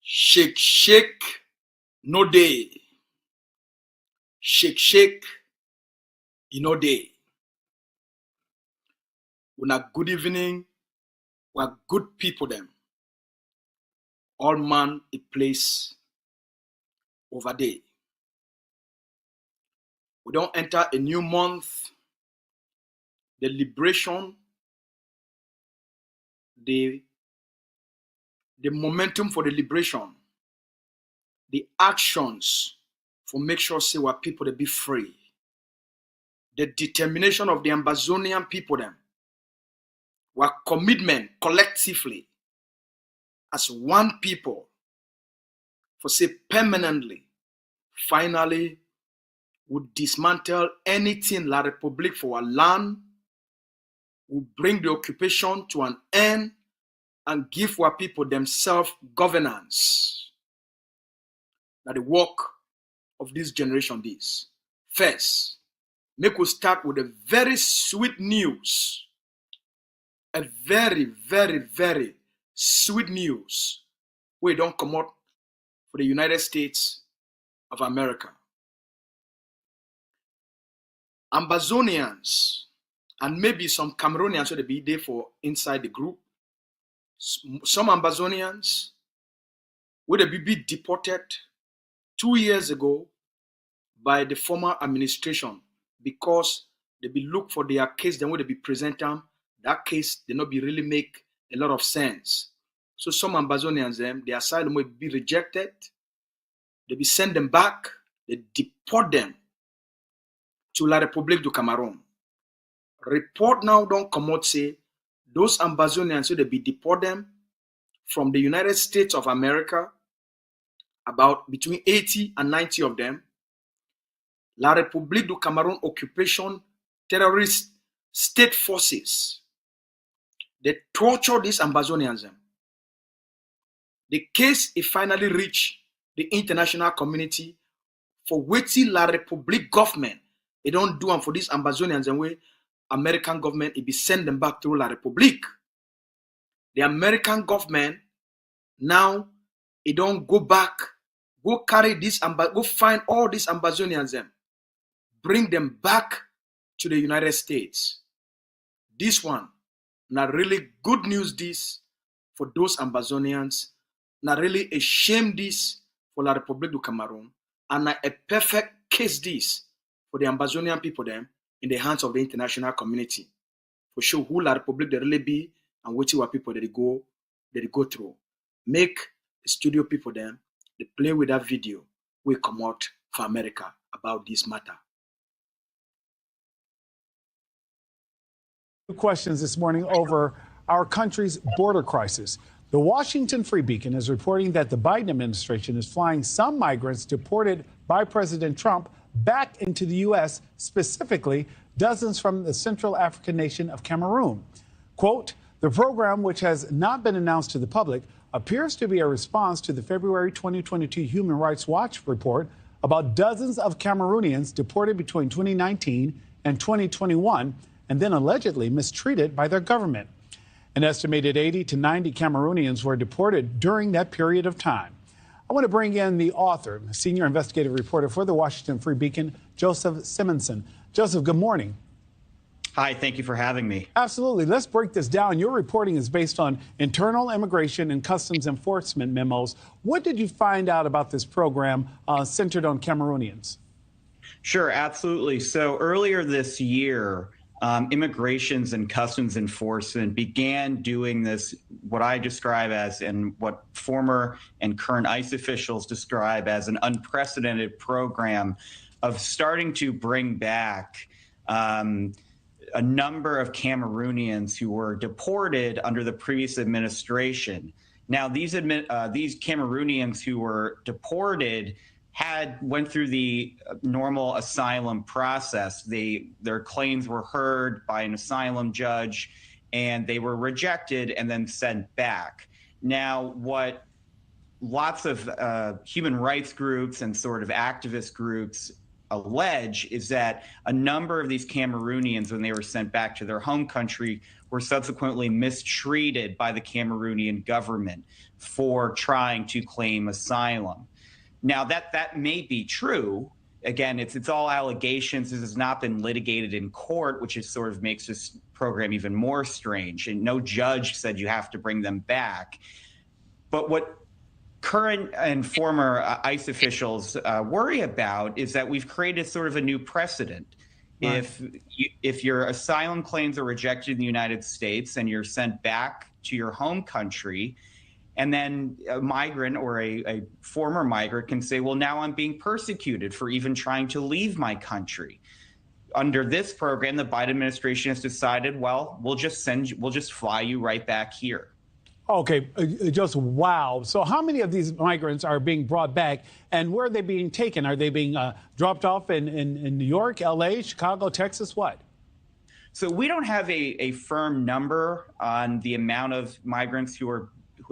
Shake, shake, no day. Shake, shake, no day. Una good evening. We're good people them. All man a place over day. We don't enter a new month. The liberation, the momentum for the liberation, the actions for make sure say our people they be free. The determination of the Amazonian people them. Our commitment collectively as one people for say permanently, finally would dismantle anything La Republic for our land, would bring the occupation to an end and give our people themselves governance. That the work of this generation is. First, make us start with a very sweet news. a very, very, very sweet news. We don't come out for the United States of America. Ambazonians and maybe some Cameroonians will be there for inside the group. Some Ambazonians would be deported 2 years ago by the former administration because they be look for their case, then would they be present them. That case they not be really make a lot of sense. So some Ambazonians, the asylum will be rejected. They be send them back. They deport them to La République du Cameroon. Report now don't come out say those Ambazonians, so they be deport them from the United States of America, about between 80 and 90 of them. La République du Cameroon occupation terrorist state forces. They torture these Ambazonians. The case is finally reached the international community for waiting La République government. They don't do them for these Ambazonians and way American government, it be send them back through La République. The American government now, it don't go back, go carry this, go find all these Ambazonians, bring them back to the United States. This one, not really good news this for those Ambazonians, not really a shame this for La République du Cameroon, and not a perfect case this for the Ambazonian people them in the hands of the international community. For sure who La République they really be and what people that they go through. Make the studio people them, they play with that video, we come out for America about this matter. Questions this morning over our country's border crisis. The Washington Free Beacon is reporting that the Biden administration is flying some migrants deported by President Trump back into the U.S., specifically dozens from the Central African nation of Cameroon. Quote, the program, which has not been announced to the public, appears to be a response to the February 2022 Human Rights Watch report about dozens of Cameroonians deported between 2019 and 2021 and then allegedly mistreated by their government. An estimated 80 to 90 Cameroonians were deported during that period of time. I want to bring in the author, senior investigative reporter for the Washington Free Beacon, Joseph Simonson. Joseph, good morning. Hi, thank you for having me. Absolutely. Let's break this down. Your reporting is based on internal immigration and customs enforcement memos. What did you find out about this program centered on Cameroonians? Sure, absolutely. So earlier this year, Immigrations and Customs Enforcement began doing this, what I describe as, and what former and current ICE officials describe as, an unprecedented program of starting to bring back a number of Cameroonians who were deported under the previous administration. Now, these Cameroonians who were deported went through the normal asylum process. Their claims were heard by an asylum judge, and they were rejected and then sent back. Now, what lots of human rights groups and sort of activist groups allege is that a number of these Cameroonians, when they were sent back to their home country, were subsequently mistreated by the Cameroonian government for trying to claim asylum. Now, that may be true. Again, it's all allegations. This has not been litigated in court, which is sort of makes this program even more strange. And no judge said you have to bring them back. But what current and former ICE officials worry about is that we've created sort of a new precedent. Right. If your asylum claims are rejected in the United States and you're sent back to your home country, and then a migrant or a former migrant can say, well, now I'm being persecuted for even trying to leave my country. Under this program, the Biden administration has decided, well, we'll just fly you right back here. Okay, just wow. So how many of these migrants are being brought back, and where are they being taken? Are they being dropped off in New York, LA, Chicago, Texas, what? So we don't have a firm number on the amount of migrants who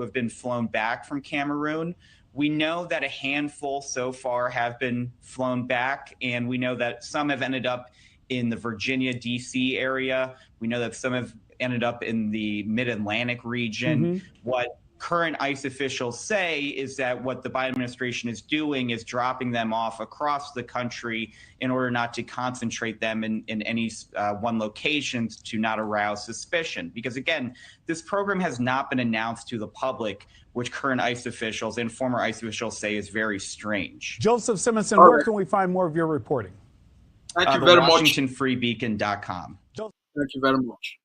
have been flown back from Cameroon. We know that a handful so far have been flown back, and we know that some have ended up in the Virginia, D.C. area. We know that some have ended up in the Mid-Atlantic region. What current ICE officials say is that what the Biden administration is doing is dropping them off across the country in order not to concentrate them in any one location to not arouse suspicion. Because again, this program has not been announced to the public, which current ICE officials and former ICE officials say is very strange. Joseph Simonson, where can we find more of your reporting? Thank you very much. WashingtonFreeBeacon.com. Thank you very much.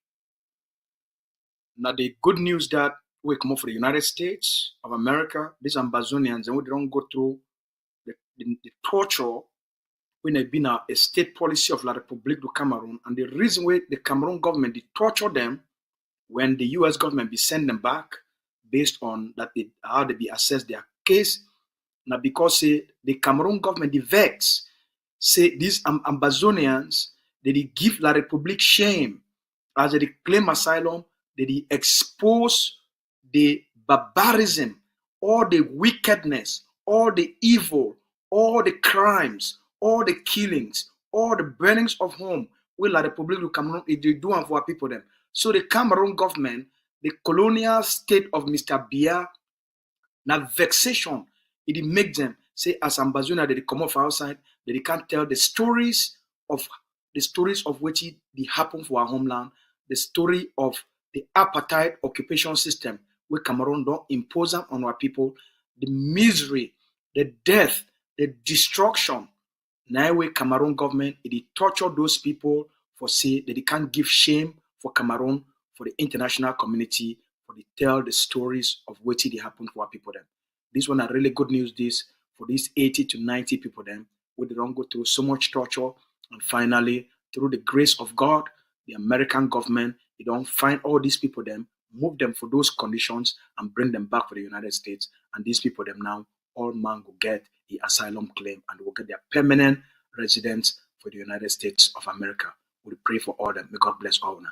Now, the good news that we come up for the United States of America, these Ambazonians, and we don't go through the torture when they've been a state policy of La République du Cameroon. And the reason why the Cameroon government, they torture them when the US government be send them back based on that how they be assess their case. Now, because the Cameroon government, the vex, say these Ambazonians, they give La République shame as they claim asylum, they expose the barbarism, all the wickedness, all the evil, all the crimes, all the killings, all the burnings of home, where La République du Cameroon, they do for our people them. So the Cameroon government, the colonial state of Mr. Biya, now vexation, it make them say as Ambazonia that they come off outside, that they can't tell the stories of which it happened for our homeland, the story of the apartheid occupation system where Cameroon don't impose them on our people, the misery, the death, the destruction. Now where Cameroon government, it torture those people for say that they can't give shame for Cameroon, for the international community, for they tell the stories of what it happened for our people then. This one are really good news this for these 80 to 90 people then, where they don't go through so much torture, and finally, through the grace of God, the American government, they don't find all these people them, move them for those conditions and bring them back to the United States. And these people them now, all man will get the asylum claim and will get their permanent residence for the United States of America. We pray for all them. May God bless all now.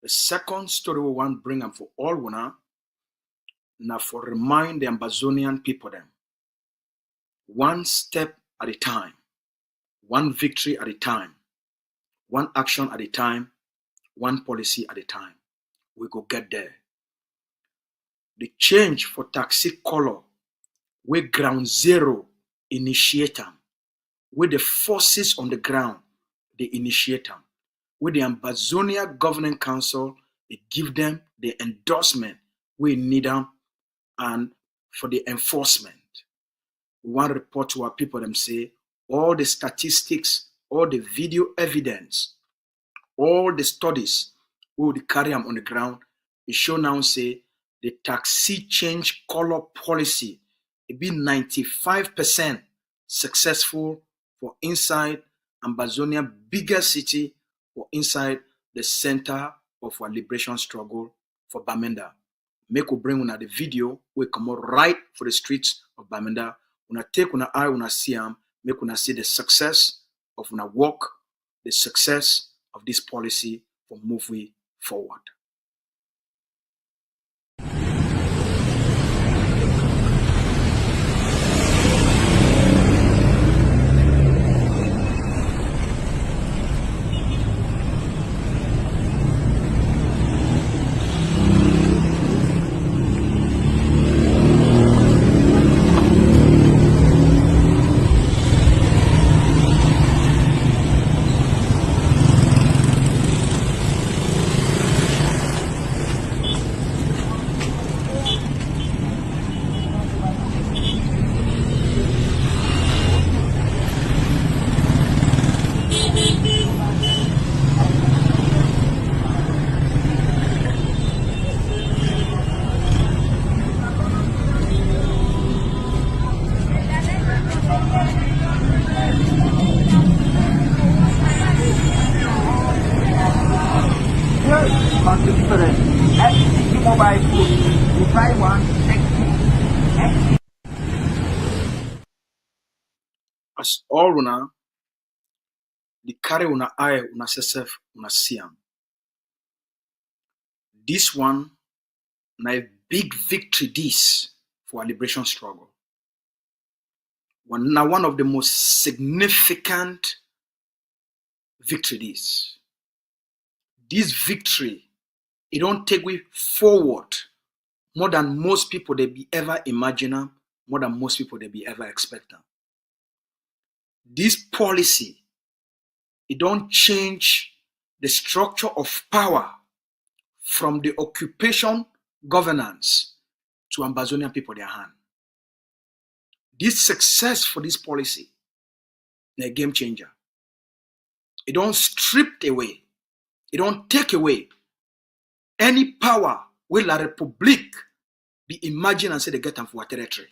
The second story we want to bring up for all now for remind the Ambazonian people them, one step at a time, one victory at a time, one action at a time, one policy at a time. We go get there. The change for taxi color, where ground zero initiate them, where the forces on the ground, they initiate them, where the Ambazonia Governing Council, they give them the endorsement we need them and for the enforcement. We want to report to our people them say all the statistics, all the video evidence, all the studies we will carry them on the ground. It show now say the taxi change color policy it be 95% successful for inside Ambazonia biggest city or inside the center of our liberation struggle for Bamenda. Make we bring una the video we come out right for the streets of Bamenda. Una take una eye una see them, make una see the success of una work, the success of this policy for moving forward. As all una, the carry una eye una self una see am. This one na a big victory this for our liberation struggle. One of the most significant victory this. this victory, it don't take we forward more than most people they be ever imagine, more than most people they be ever expect. This policy, it don't change the structure of power from the occupation governance to Ambazonian people their hand. This success for this policy, a game changer. It don't strip away, it don't take away any power where La Republique be imagined and say they get them for a territory.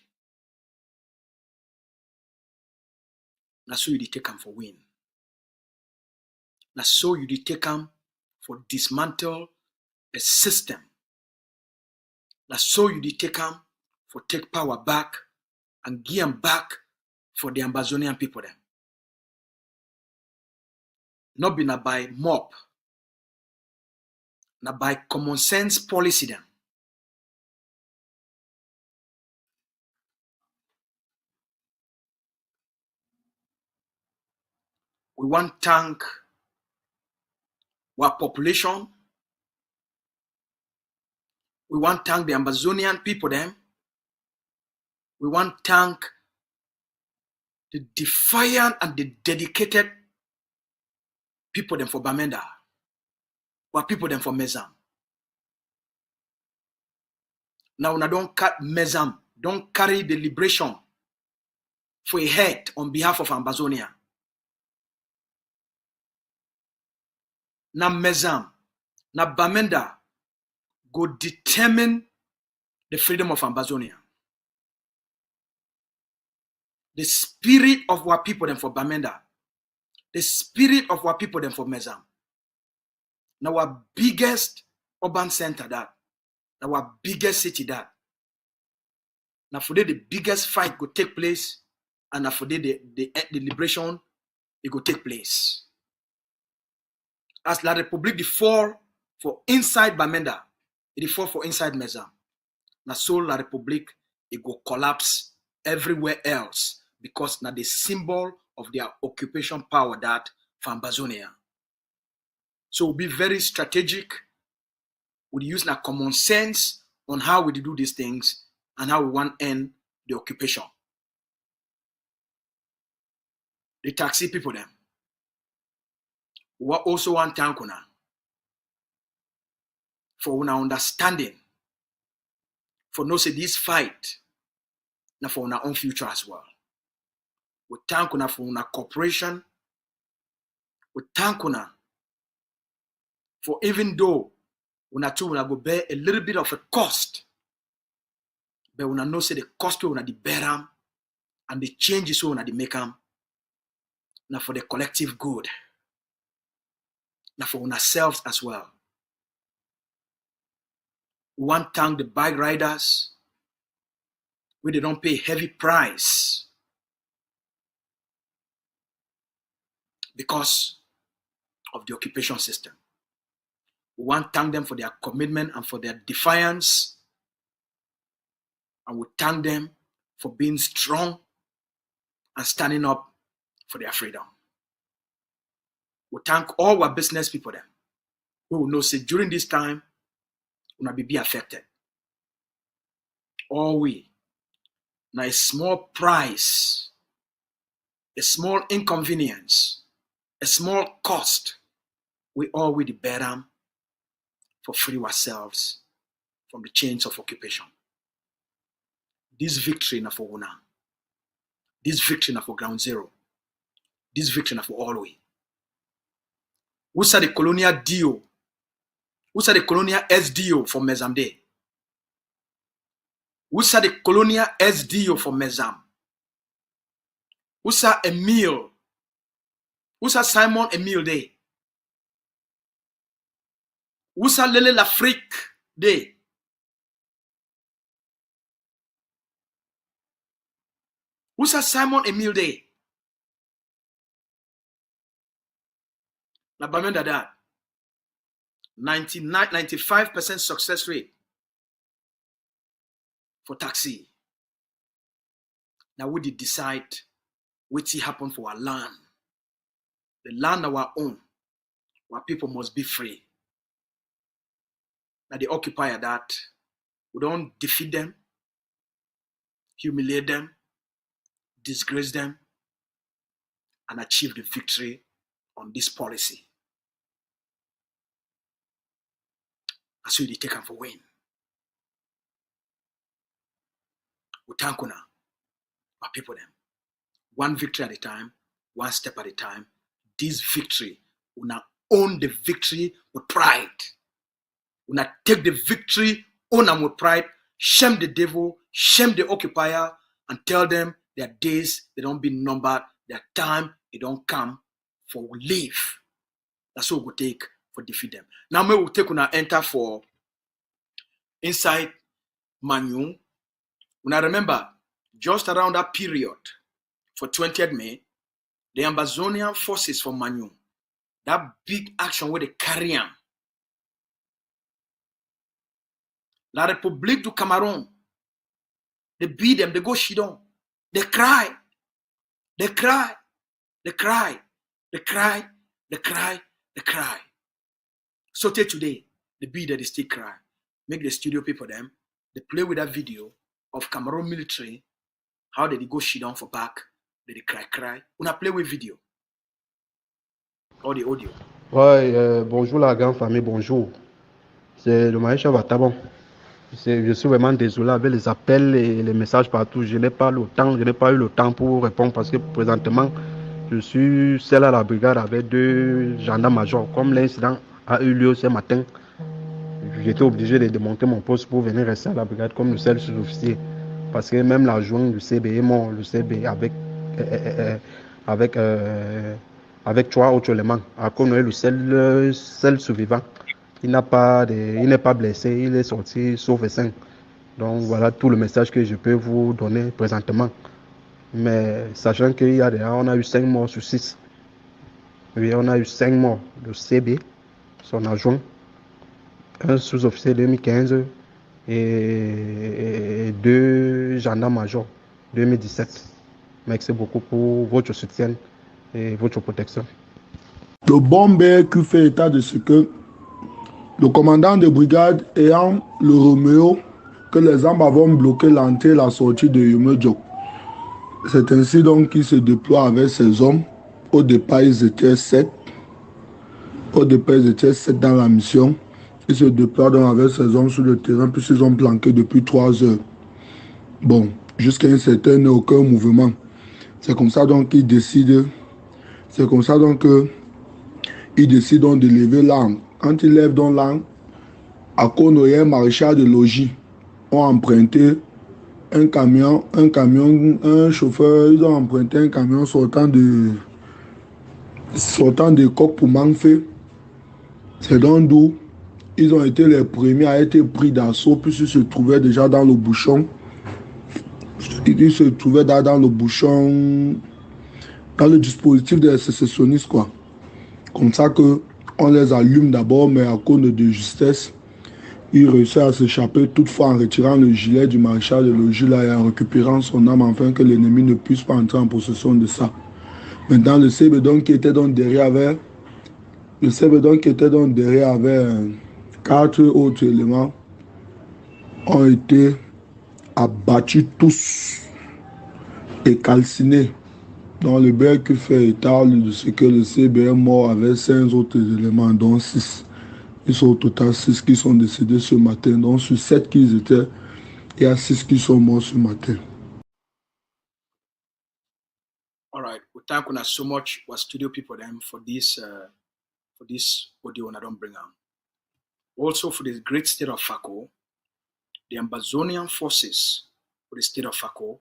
That's so you take them for win. That's so you take them for dismantle a system. That's so you take them for take power back and give them back for the Ambazonian people them. Not be by mob, not by common sense policy them. We want to thank our population. We want to thank the Ambazonian people them. We want to thank the defiant and the dedicated people them for Bamenda, or people them for Mezam. Now, don't cut Mezam, don't carry the liberation for a head on behalf of Ambazonia. Now Mezam, now Bamenda go determine the freedom of Ambazonia. The spirit of our people them for Bamenda, the spirit of our people them for Mezam. Now our biggest urban center that, now our biggest city that. Now for the biggest fight go take place, and now for the liberation it go take place. As La Republique the fall for inside Bamenda, it fall for inside Mezam. Now so La Republique it go collapse everywhere else because now the symbol of their occupation power that for Ambazonia. So we'll be very strategic. We use now common sense on how we do these things and how we want to end the occupation. The taxi people them. We also want to thank you for our understanding, for no say this fight, now for our own future as well. We thank you for our cooperation. We thank you for even though we go bear a little bit of a cost, but we know say the cost we the bear and the changes we the make them now for the collective good. Now for ourselves as well. We want to thank the bike riders where they don't pay heavy price because of the occupation system. We want to thank them for their commitment and for their defiance. And we thank them for being strong and standing up for their freedom. We thank all our business people them who will know say during this time will not be affected. All we now a small price, a small inconvenience, a small cost, we all will bear them for free ourselves from the chains of occupation. This victory na for Una. This victory na for ground zero. This victory na for all we. Who said the colonial DO? Who said the colonial SDO for Mezam Day? Who said the colonial SDO for Mezam? Who said Emile? Who said Simon Emile Day? Who said Lele l'Afrique Day? Who said Simon Emile Day? Na bamenda that 95% success rate for taxi. Now we did decide what happen for our land. The land our own, where people must be free. that the occupier that we don't defeat them, humiliate them, disgrace them, and achieve the victory on this policy. And so they take them for win. We thank you now, our people them. One victory at a time, one step at a time. This victory, we now own the victory with pride. We now take the victory, own them with pride, shame the devil, shame the occupier, and tell them their days, they don't be numbered, their time, it don't come for we live. That's what we take for defeat them. Now we will take on enter for inside Manu. When I remember, just around that period, for 20th May, the Ambazonian forces from Manu, that big action where they carry on. La République du Cameroon, they beat them, they go shidon, they cry, they cry, they cry, they cry, they cry, they cry. So today, the beat that they still cry. Make the studio people them, they play with that video of Cameroon military, how did they go shidon for back, they cry. On a play with video. Or the audio. Ouais, bonjour la grande famille, bonjour. C'est le maréchal Vatabon. Je suis vraiment désolé avec les appels et les messages partout. Je n'ai pas eu le temps pour répondre parce que présentement, je suis seul à la brigade avec 2 gendarmes-majors. Comme l'incident a eu lieu ce matin, j'étais obligé de démonter mon poste pour venir rester à la brigade comme le seul sous-officier. Parce que même l'adjoint du CB est mort, le CB avec 3 autres éléments. Akon est le seul survivant. Il n'est pas blessé, il est sorti sauf et sain. Donc voilà tout le message que je peux vous donner présentement. Mais sachant qu'il y a déjà, on a eu 5 morts sur 6. Oui, on a eu 5 morts. Le CB, son adjoint, un sous-officier 2015 et 2 gendarmes-majors 2017. Merci beaucoup pour votre soutien et votre protection. Le bombé qui fait état de ce que le commandant de brigade ayant le Roméo que les armes vont bloquer l'entrée et la sortie de Yumedjok. C'est ainsi donc qu'il se déploie avec ses hommes. Au départ, ils étaient 7. Dans la mission. Il se déploie donc avec ses hommes sur le terrain puisqu'ils ont planqué depuis 3 heures. Bon, jusqu'à un certain aucun mouvement. C'est comme ça donc qu'il décide. C'est comme ça donc qu'il décide donc de lever l'arme. Quand il lève donc l'arme, à Konoye, maréchal de logis ont emprunté un chauffeur, ils ont emprunté un camion sortant de Coq pour Manfé. C'est donc d'où ils ont été les premiers à être pris d'assaut puisqu'ils se trouvaient déjà dans le bouchon. Ils se trouvaient dans le bouchon, dans le dispositif des sécessionnistes, quoi. Comme ça que on les allume d'abord, mais à cause de justesse, ils réussissent à s'échapper, toutefois en retirant le gilet du maréchal de logis là et en récupérant son arme afin que l'ennemi ne puisse pas entrer en possession de ça. Maintenant, le CB qui était donc derrière avec 4 autres éléments ont été abattus tous et calcinés. Dans le bec qui fait état de ce que le CB est mort avec 5 autres éléments, dont 6. Ils sont au total 6 qui sont décédés ce matin. Donc sur 7 qu'ils étaient, il y a 6 qui sont morts ce matin. All right. We thank you so much, our studio people, them for this audio, and I don't bring on. Also for the great state of Fako, the Ambazonian forces for the state of Fako,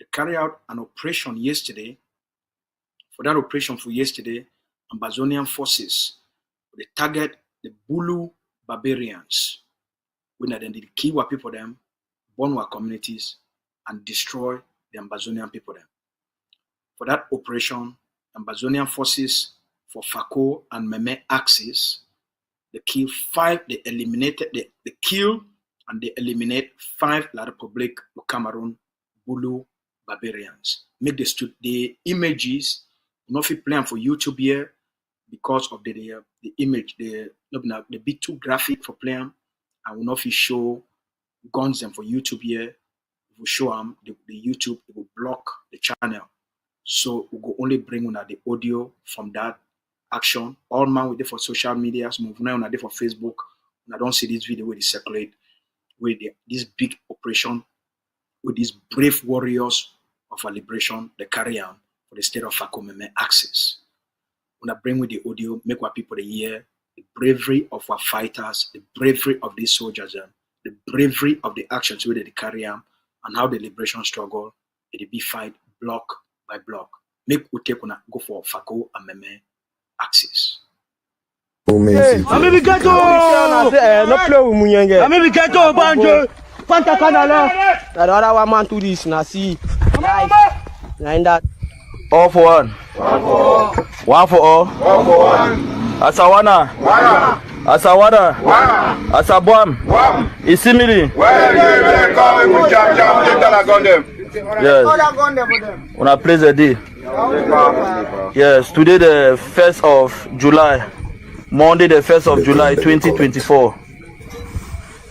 they carried out an operation yesterday. For that operation for yesterday, Ambazonian forces, they target the Bulu barbarians, when they did kill our people them, burn our communities, and destroy the Ambazonian people them. For that operation, Ambazonian forces for Fako and Meme axis, they kill 5, they kill and they eliminate 5 La République du Cameroon Bulu barbarians. Make the images not fit plan for YouTube here because of the image, the bit too graphic for playing, I will not show guns them for YouTube here. We will show them the YouTube, it will block the channel. So we will only bring on the audio from that action. All man we do for social media, so move now on for Facebook. And I don't see this video where they circulate with this big operation with these brave warriors of our liberation, the carry on for the state of Fakomeme access. When I bring with the audio, make what people hear the bravery of our fighters, the bravery of these soldiers, the bravery of the actions where they carry on, and how the liberation struggle, it be fight block by block. Make we take on go for Fako and Meme access. Hey, I'm ghetto. No play with Munyenge. I'm ghetto, banjo. Fanta kanala. The other one man to this, na see. Like that. All for one. One for all. Asawana. Asawada. Asabwam. Isimili. Yes. On a place a day. Yes, today the 1st of July. Monday the 1st of July 2024.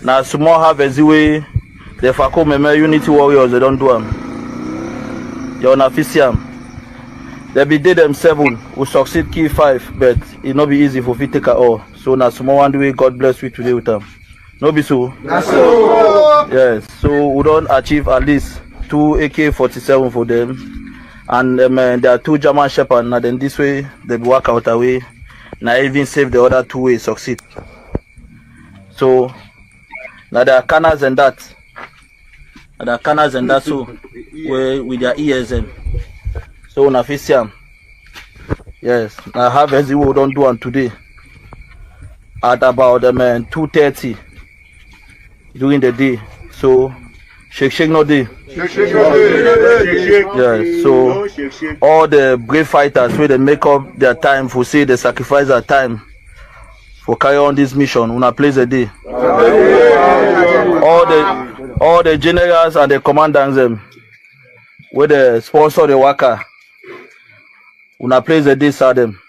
Now small harvest way the Fako Meme Unity Warriors they don't do them. You're an official. They be dead them 7 who succeed key 5, but it not be easy for fit take all. So now small one way God bless you today with them. No be so. Yes, so we don't achieve at least 2 AK-47 for them. And there are 2 German Shepherds. Now then this way they work out away. Now even save the other 2 ways succeed. So now there are canals and that. There are canals and that so where with their ears and so on official. Yes, I have as we don't do on today. At about 2:30 during the day. So shake no day. Yeah, so all the brave fighters where they make up their time for say they sacrifice their time for carry on this mission. Una place a day. All the generals and the commandants them where they sponsor the worker. Una place a day saw them.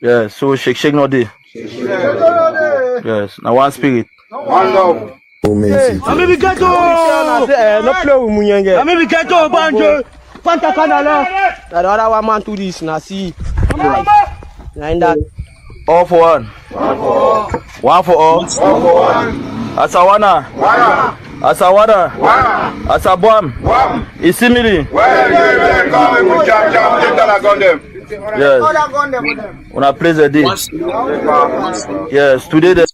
Yeah, so shake no day. Yes, now one spirit. One love. Hey, I'm ghetto. No play with Munyenge. I'm ghetto, banjo. Fanta kanala. The other one man to this, na see. Like that. All for one. One for all. Asawana. Asawada. Asabwam. Isimili. Yes. On a place a day. Yes, today the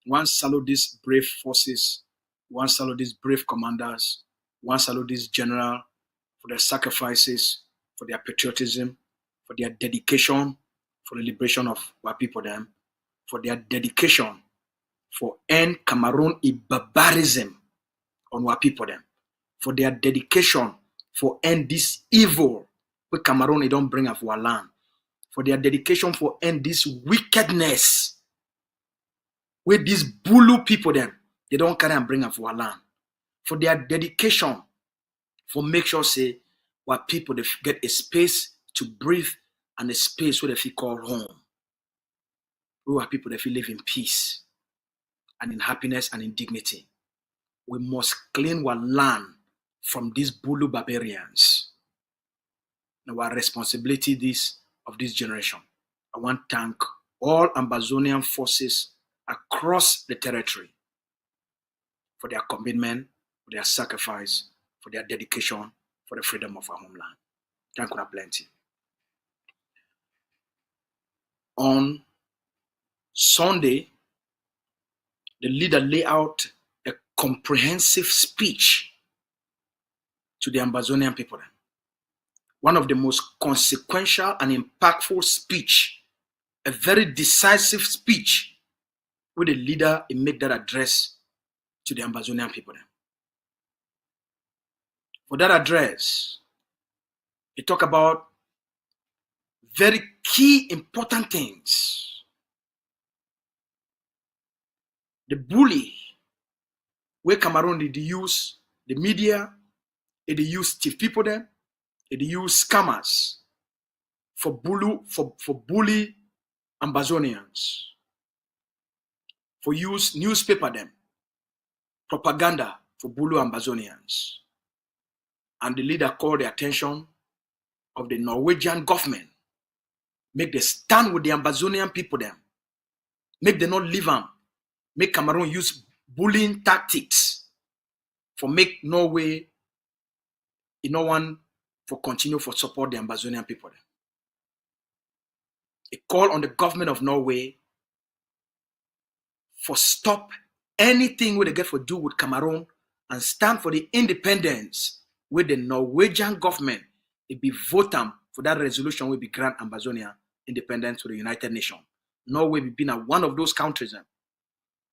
one salute these brave forces, one salute these brave commanders, one salute this general for their sacrifices, for their patriotism, for their dedication, for the liberation of our people them, for their dedication for end Cameroon barbarism on our people them, for their dedication for end this evil where Cameroon they don't bring up our land, for their dedication for end this wickedness where these Bulu people them they don't carry and bring up our land, for their dedication for make sure say our people they get a space to breathe and a space where they feel call home, where our people they feel live in peace and in happiness and in dignity. We must clean our land from these Bulu barbarians. Now our responsibility of this generation. I want to thank all Ambazonian forces across the territory for their commitment, for their sacrifice, for their dedication, for the freedom of our homeland. Thank you plenty. On Sunday, the leader laid out a comprehensive speech to the Ambazonian people. One of the most consequential and impactful speech, a very decisive speech, where the leader made that address to the Ambazonian people. For that address, he talked about very key important things. The bully, where Cameroon did use the media, it use thief people there, it use scammers for bully Ambazonians. for use newspaper them, propaganda for Bulu Ambazonians. And the leader called the attention of the Norwegian government. Make them stand with the Ambazonian people them. Make them not leave them. Make Cameroon use bullying tactics for make Norway, no one for continue for support the Ambazonian people. A call on the government of Norway for stop anything where they get for do with Cameroon and stand for the independence with the Norwegian government. It be vote for that resolution will be grant Ambazonia independence to the United Nations. Norway be been one of those countries.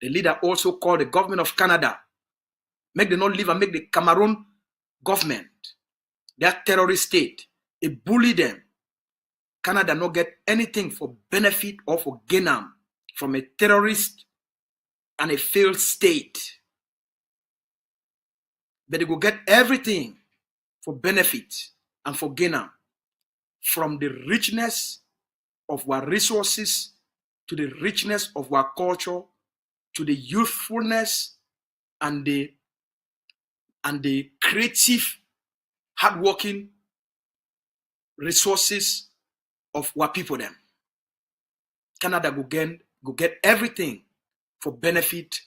The leader also called the government of Canada, make them not leave and make the Cameroon government, that terrorist state, it bully them. Canada not get anything for benefit or for gain from a terrorist and a failed state. But they go get everything for benefit and for gain from the richness of our resources to the richness of our culture to the youthfulness and the creative, hardworking resources of our people them. Canada go get everything for benefit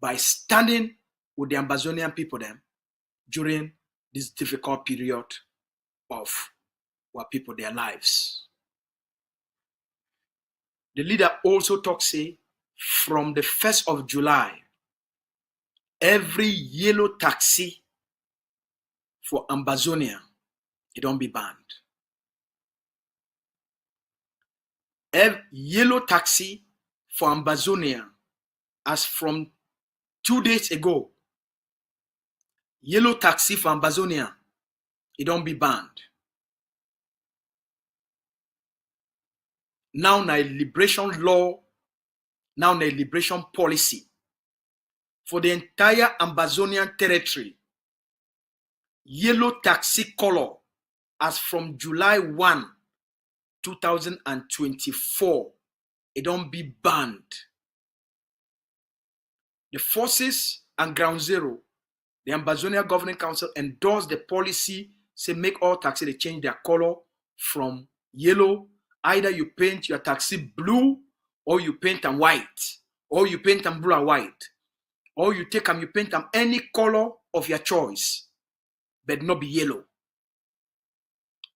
by standing with the Ambazonian people them during this difficult period of our people, their lives. The leader also talks, say, from the 1st of July, every yellow taxi for Ambazonia, it don't be banned. Every yellow taxi for Ambazonia, as from 2 days ago, yellow taxi for Ambazonia, it don't be banned. Now na liberation law, now na liberation policy for the entire Ambazonian territory. Yellow taxi color as from July 1, 2024, it don't be banned. The forces and Ground Zero, the Ambazonia Governing Council endorsed the policy, say make all taxi they change their color from yellow. Either you paint your taxi blue, or you paint them white, or you paint them blue and white, or you take them, you paint them any color of your choice, but not be yellow.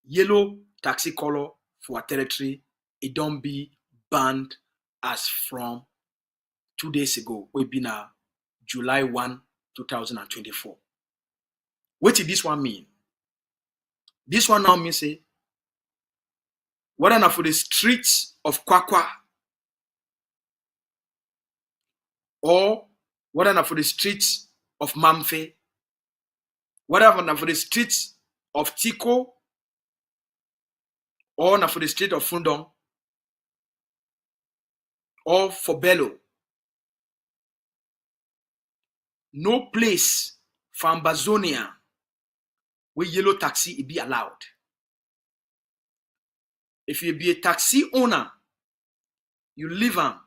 Yellow taxi color for a territory, it don't be banned as from 2 days ago. We've been July 1, 2024. What did this one mean? This one now means say, whether not for the streets of Kwakwa, or whether not for the streets of Mamfe, whether not for the streets of Tiko, or not for the street of Fundong, or for Bello. No place for Ambazonia where yellow taxi it be allowed. If you be a taxi owner, you live on,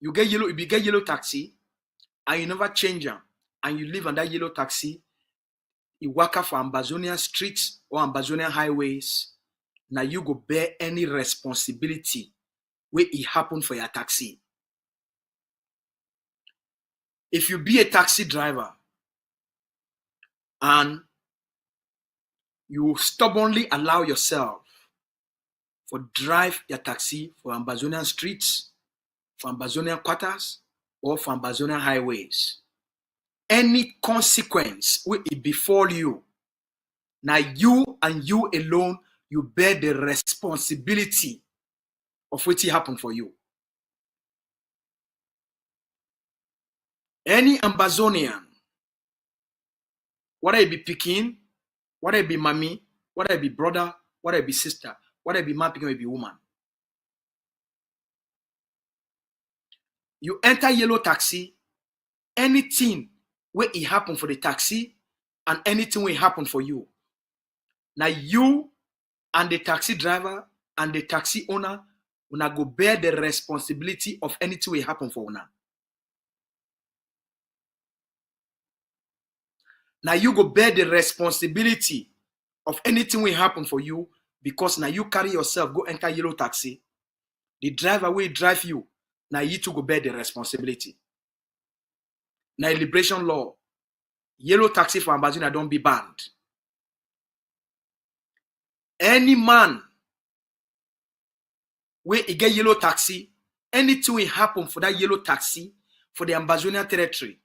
you get yellow, if you get yellow taxi, and you never change them, and you live on that yellow taxi, you work for Ambazonian streets or Ambazonian highways, now you go bear any responsibility where it happen for your taxi. If you be a taxi driver and you stubbornly allow yourself for drive your taxi for Ambazonian streets, for Ambazonian quarters, or for Ambazonian highways, any consequence will it befall you. Now you and you alone, you bear the responsibility of what happened for you. Any Ambazonian, whether it be Pekin, whether it be mommy, whether it be brother, whether it be sister, whether it be man, Pekin, whether it be woman, you enter yellow taxi, anything where it happen for the taxi and anything will happen for you. Now you and the taxi driver and the taxi owner, una go bear the responsibility of anything will happen for una. Now you go bear the responsibility of anything will happen for you, because now you carry yourself, go enter yellow taxi. The driver will drive you. Now you to go bear the responsibility. Now liberation law, yellow taxi for Ambazonia don't be banned. Any man where he get yellow taxi, anything will happen for that yellow taxi for the Ambazonia territory,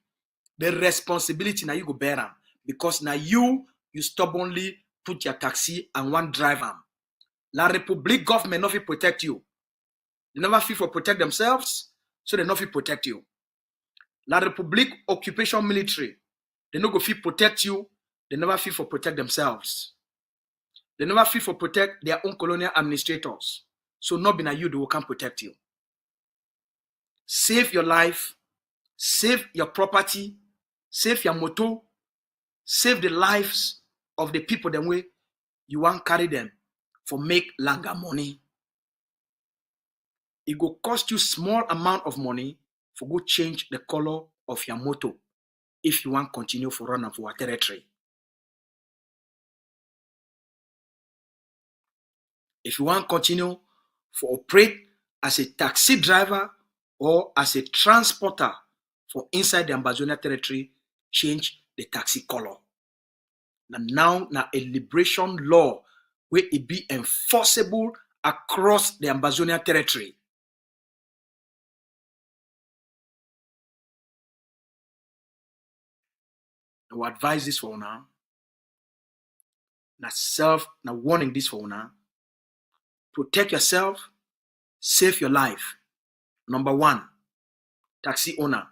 the responsibility now you go bear them, because now you stubbornly put your taxi and one driver. La Republic government not fit protect you. They never fit for protect themselves, so they not fit protect you. La Republic occupation military, they no go fit protect you. They never fit for protect themselves. They never fit for protect their own colonial administrators. So not be na you, they will come protect you. Save your life, save your property, save your motor, save the lives of the people the way you want carry them for make longer money. It will cost you small amount of money for go change the color of your motor if you want continue for run for our territory. If you want continue for operate as a taxi driver or as a transporter for inside the Ambazonia territory, change the taxi color. Now a liberation law where it be enforceable across the Ambazonia territory. I will advise this for now. Now warning this for now. Protect yourself, save your life. Number one, taxi owner.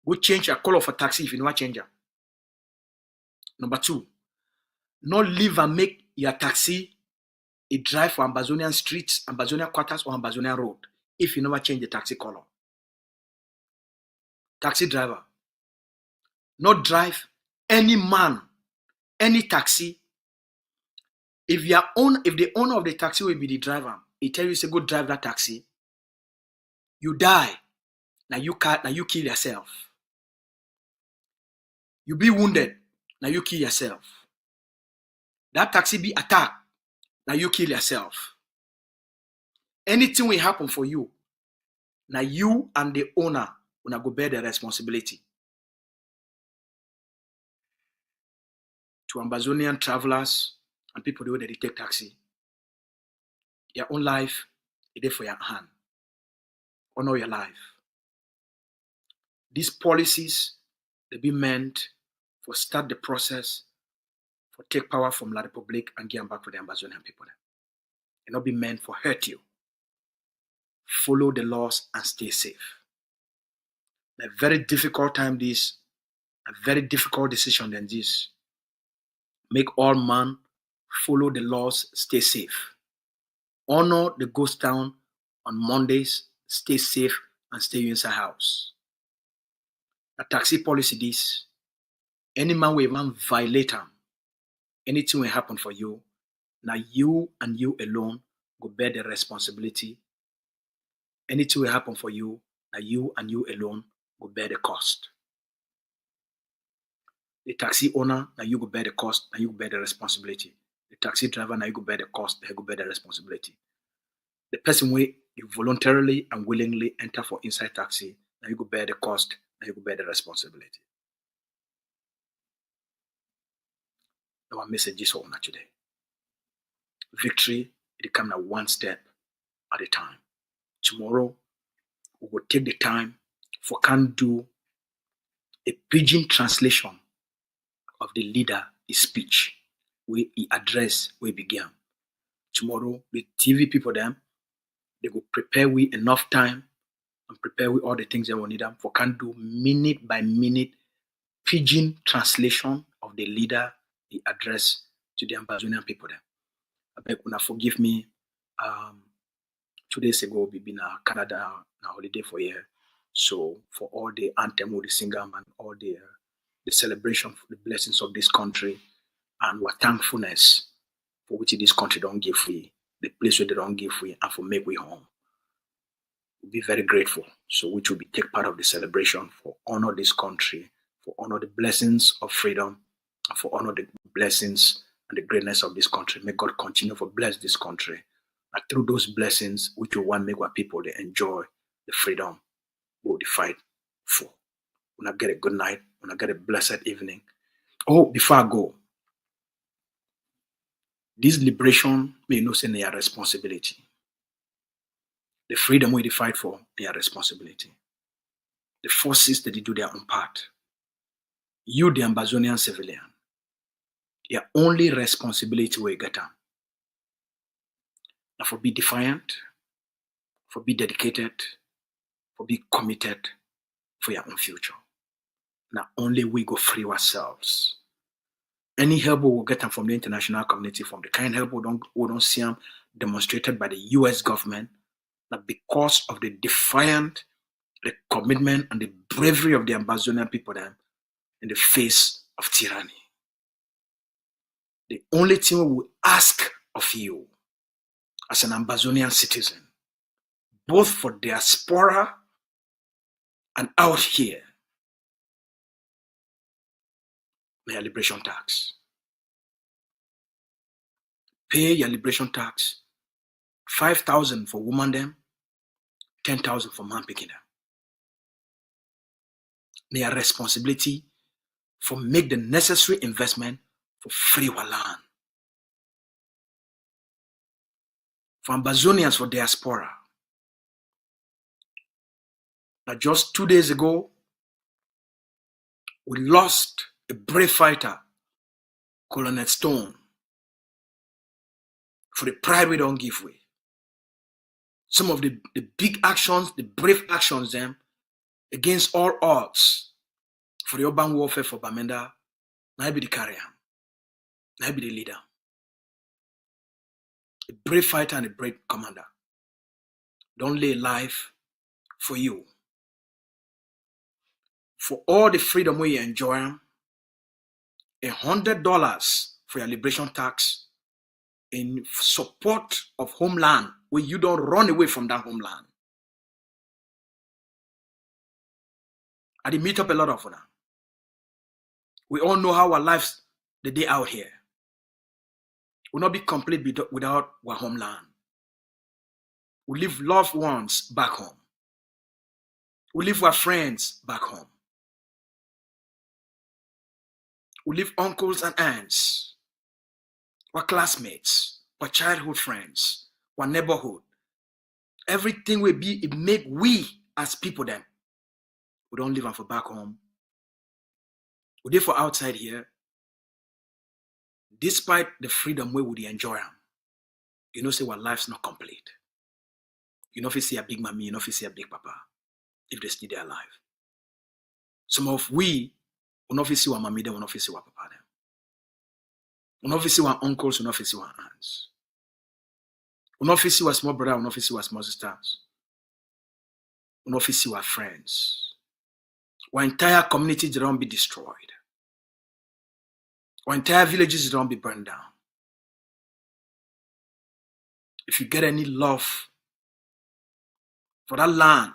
Go change your color for taxi if you know a changer. Number two, not leave and make your taxi a drive for Ambazonian streets, Ambazonia quarters, or Ambazonia road if you never change the taxi color. Taxi driver, not drive any man, any taxi. If the owner of the taxi will be the driver, he tell you say go drive that taxi, you die. Now you kill yourself. You be wounded, now you kill yourself. That taxi be attacked, now you kill yourself. Anything will happen for you, now you and the owner will go bear the responsibility. To Ambazonian travelers and people the way they take taxi, your own life is there for your hand. Honor your life. These policies, they be meant for start the process for take power from La Republic and give them back to the Ambazonian people. They not be meant for hurt you. Follow the laws and stay safe. A very difficult time this, a very difficult decision than this. Make all man follow the laws, stay safe. Honor the ghost town on Mondays, stay safe and stay inside house. A taxi policy this, any man will even violate them. Anything will happen for you. Now you and you alone go bear the responsibility. Anything will happen for you. Now you and you alone go bear the cost. The taxi owner, now you go bear the cost, now you go bear the responsibility. The taxi driver, now you go bear the cost, they go bear the responsibility. The person where you voluntarily and willingly enter for inside taxi, now you go bear the cost, now you go bear the responsibility. Our message is for today. Victory, it comes now one step at a time. Tomorrow, we will take the time for can do a pidgin translation of the leader, his speech, where he address, where he began. Tomorrow, the TV people them, they will prepare we enough time and prepare we all the things they will need them for can do minute by minute pidgin translation of the leader, the address to the Ambazonian people them. I beg you forgive me. 2 days ago, we been in Canada on a holiday for a year. So for all the anthem with the singer and all the celebration for the blessings of this country and our thankfulness for which this country don't give free, the place where they don't give free, and for make we home. We'll be very grateful. So which will be take part of the celebration for honor this country for honor the blessings of freedom, and for honor the blessings and the greatness of this country. May God continue to bless this country. And through those blessings, which will want make our people they enjoy the freedom we will fight for. When I get a good night, when I get a blessed evening. Oh, before I go, this liberation may not say their responsibility. The freedom we fight for, their responsibility. The forces that they do their own part. You, the Ambazonian civilian, your only responsibility will get them. Now for be defiant, for be dedicated, for be committed for your own future. Now only we go free ourselves. Any help we will get them from the international community, from the kind help we don't see them demonstrated by the US government, that because of the defiant, the commitment and the bravery of the Ambazonian people then in the face of tyranny. The only thing we will ask of you as an Ambazonian citizen, both for diaspora and out here, your liberation tax. Pay your liberation tax. 5,000 for woman them, 10,000 for man picking them. Their responsibility for make the necessary investment for free our land. For Ambazonians, for diaspora. Now just 2 days ago, we lost a brave fighter, Colonel Stone, for the pride we don't give way. Some of the big actions, the brave actions them against all odds for the urban warfare for Bamenda, now be the carrier, now be the leader. A brave fighter and a brave commander. Don't lay life for you. For all the freedom we enjoy, $100 for your liberation tax in support of homeland, where you don't run away from that homeland. I did meet up a lot of them. We all know how our lives, the day out here, will not be complete without our homeland. We leave loved ones back home. We leave our friends back home. We leave uncles and aunts, our classmates, our childhood friends, our neighborhood. Everything will be, it make we as people then. We don't live them for back home. We live for outside here. Despite the freedom we would enjoy them, you know, say our life's not complete. You know, if you see a big mommy, you know, if you see a big papa, if they still there alive. Some of we will not see our mommy, they will not see our papa them. We will not see our uncles, we will not see our aunts. We will not see our small brother, we will not see our small sisters. We will not see our friends. Our entire community did not be destroyed. Our entire villages did not be burned down. If you get any love for that land,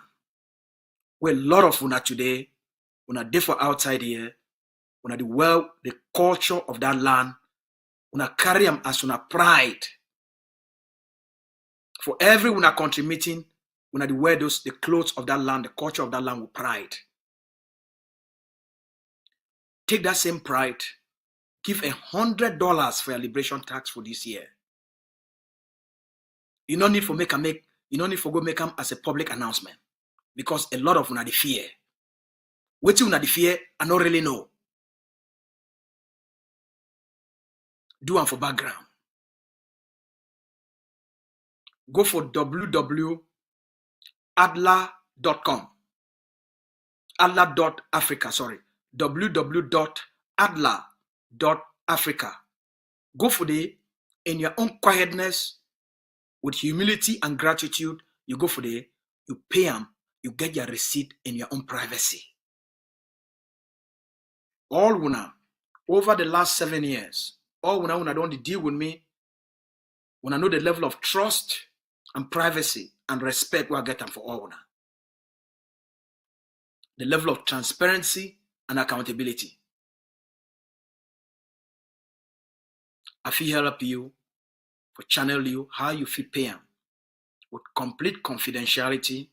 where a lot of una today, una dey for outside here, una the culture of that land, una carry them as una pride. For every una country meeting, una wear the clothes of that land, the culture of that land with pride. Take that same pride, give $100 for your liberation tax for this year. You don't need for you don't need for go make them as a public announcement, because a lot of una the fear. What you una the fear, I don't really know. Do one for background. Go for www.adla.com. Adla.africa, sorry. www.adla.africa. Go for the, in your own quietness, with humility and gratitude, you go for the, you pay them, you get your receipt in your own privacy. All una, over the last 7 years, all una don't deal with me, when I know the level of trust and privacy and respect we are getting for all una. The level of transparency and accountability. I feel help you, for channel you how you feel pay them with complete confidentiality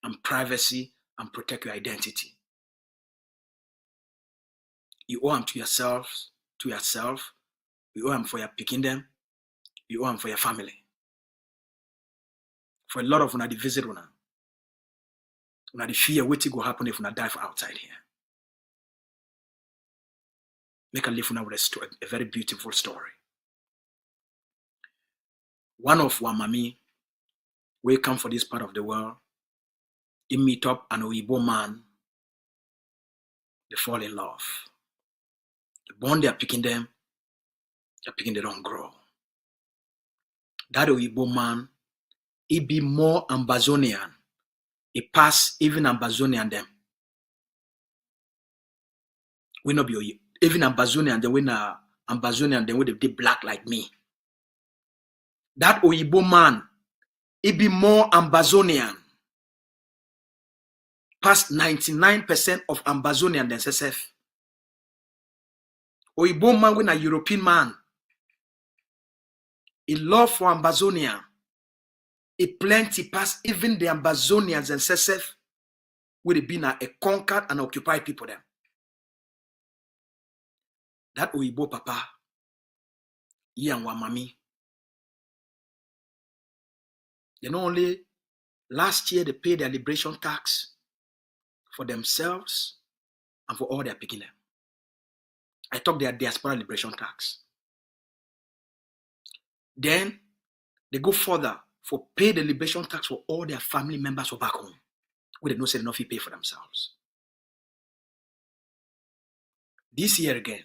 and privacy and protect your identity. You owe them to yourself, You owe them for your picking them. You owe them for your family. For a lot of una, the visit una the fear what will happen if una die for outside here. Make a live una with a very beautiful story. One of our mommy, we come for this part of the world, he meet up an Oyibo man, they fall in love. The bond they are picking them, they don't grow. That Oyibo man, he be more Ambazonian. He pass even Ambazonian them. We not be even Ambazonian, they win Ambazonian, then they black like me. That Oyibo man, he be more Ambazonian. Past 99% of Ambazonian than SSF. Oyibo man when a European man. He love for Ambazonia. He plenty past even the Ambazonians and SSF would have been a conquered and occupied people them. That Oyibo papa, he and one mommy. They not only last year they paid their liberation tax for themselves and for all their picking them. I talk their diaspora liberation tax. Then they go further for pay the liberation tax for all their family members who back home. Where they don't say enough to pay for themselves. This year again,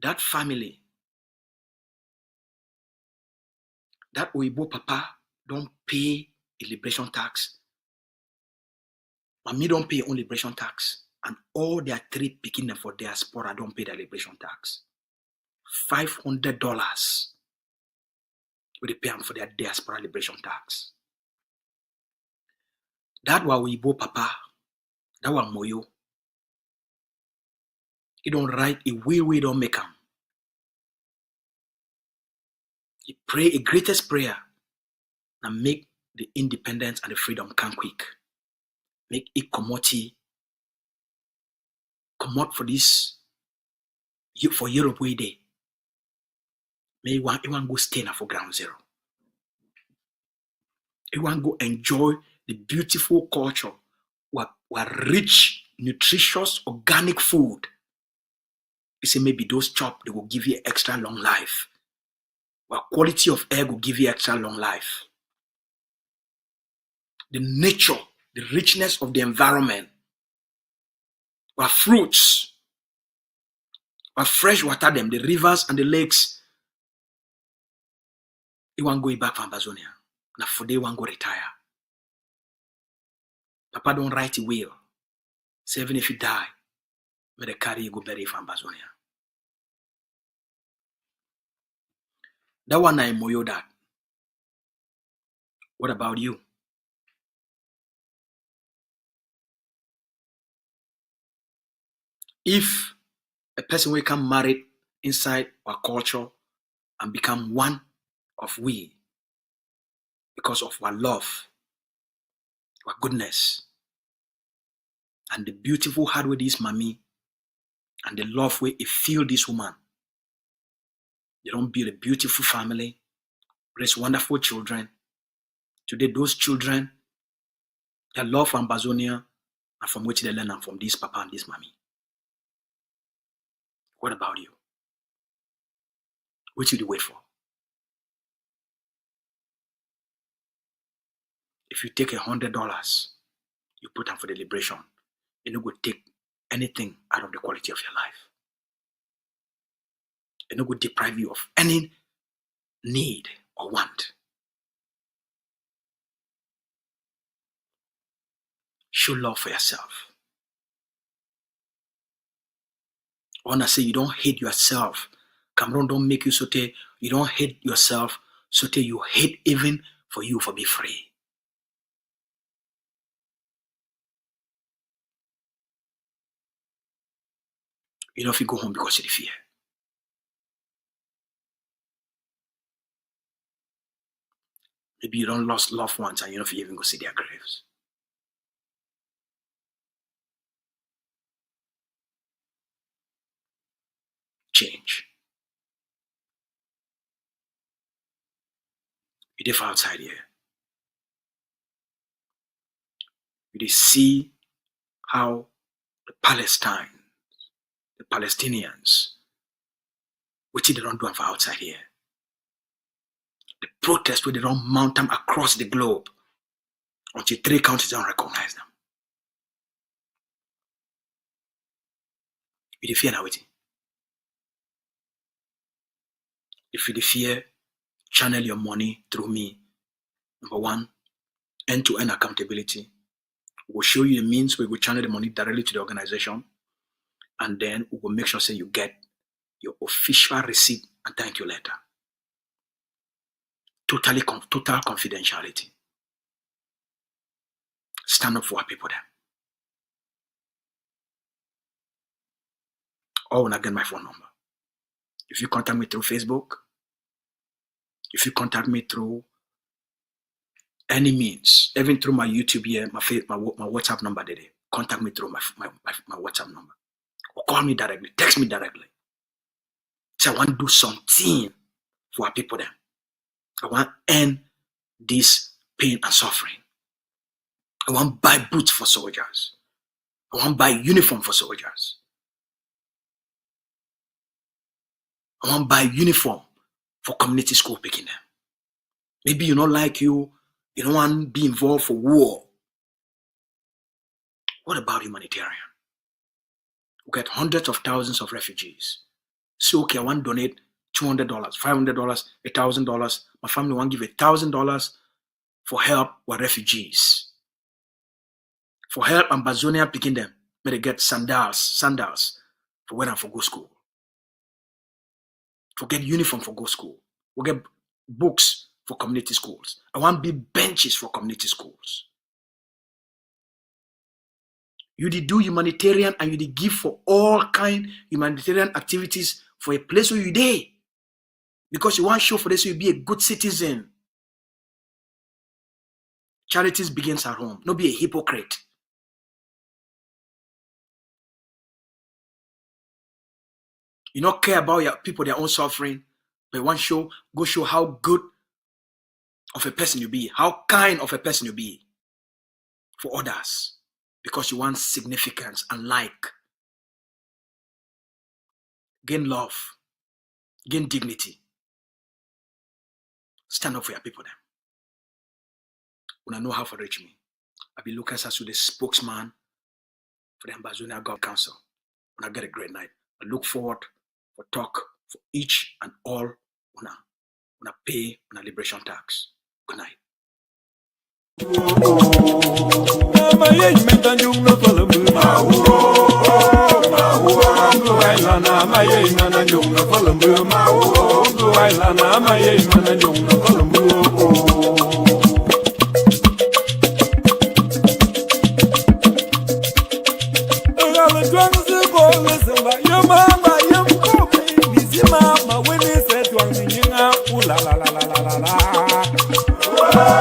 that family, that Oyibo papa don't pay a liberation tax. Mommy don't pay only liberation tax. And all their three picking them for diaspora don't pay their liberation tax. $500 will they pay them for their diaspora liberation tax. That was Oyibo papa. That was Moyo. He don't write a we don't make him. He pray a greatest prayer and make the independence and the freedom come quick. Make it come out for this, for Europe way day. May you want go stay now for ground zero. You want go enjoy the beautiful culture, what rich, nutritious, organic food. You say maybe those chop, they will give you extra long life. What quality of air will give you extra long life. The nature, the richness of the environment. What fruits, what fresh water them, the rivers and the lakes. You want go back from Amazonia. Now for they want go retire. Papa don't write a will. Say even if you die, may they carry you go bury from Amazonia. That one I moyo that. What about you? If a person will come married inside our culture and become one of we because of our love, our goodness, and the beautiful heart with this mommy and the love way it feel this woman. They don't build a beautiful family, raise wonderful children. Today, those children, their love for Amazonia and from which they learn and from this papa and this mommy. What about you? What should you wait for? If you take $100, you put them for the liberation, you don't go take anything out of the quality of your life. You don't go deprive you of any need or want. Show love for yourself. I want to say you don't hate yourself. Cameroon don't make you so you don't hate yourself so you hate even for you for be free. You know if you go home because of the fear. Maybe you don't lost loved ones and you know if you even go see their graves. Change. You live outside here. You see how the Palestinians, which they don't do for outside here. The protest where they don't mount them across the globe until 3 countries don't recognize them. You fear now waiting. If you fear, channel your money through me. Number one, end-to-end accountability. We'll show you the means where we channel the money directly to the organization, and then we will make sure you get your official receipt and thank you letter. Total confidentiality. Stand up for our people there. Or when I get my phone number. If you contact me through Facebook, if you contact me through any means, even through my YouTube here, my WhatsApp number there, contact me through my WhatsApp number. Or call me directly, text me directly. Say I want to do something for our people there. I want to end this pain and suffering. I want to buy boots for soldiers. I want to buy uniform for soldiers. I want to buy uniform for community school picking them. Maybe you don't like you don't want to be involved for war. What about humanitarian? We get hundreds of thousands of refugees. So okay, I want to donate $200, $500, $1,000. My family want to give $1,000 for help with refugees. For help Ambazonia picking them. May they get sandals for when I for go school. For get uniform for go school. We get books for community schools. I want to be benches for community schools. You did do humanitarian and you did give for all kind humanitarian activities for a place where you there. Because you want to show for this you be a good citizen. Charities begins at home. Not be a hypocrite. You don't care about your people, their own suffering, but you want to go show how good of a person you be, how kind of a person you be for others, because you want significance and like. Gain love, gain dignity. Stand up for your people then. When I know how to reach me, I be Lucas as the spokesman for the Ambazonia God Council. When I get a great night, I look forward for talk for each and all when I pay on a liberation tax. Good night. La la la la la la.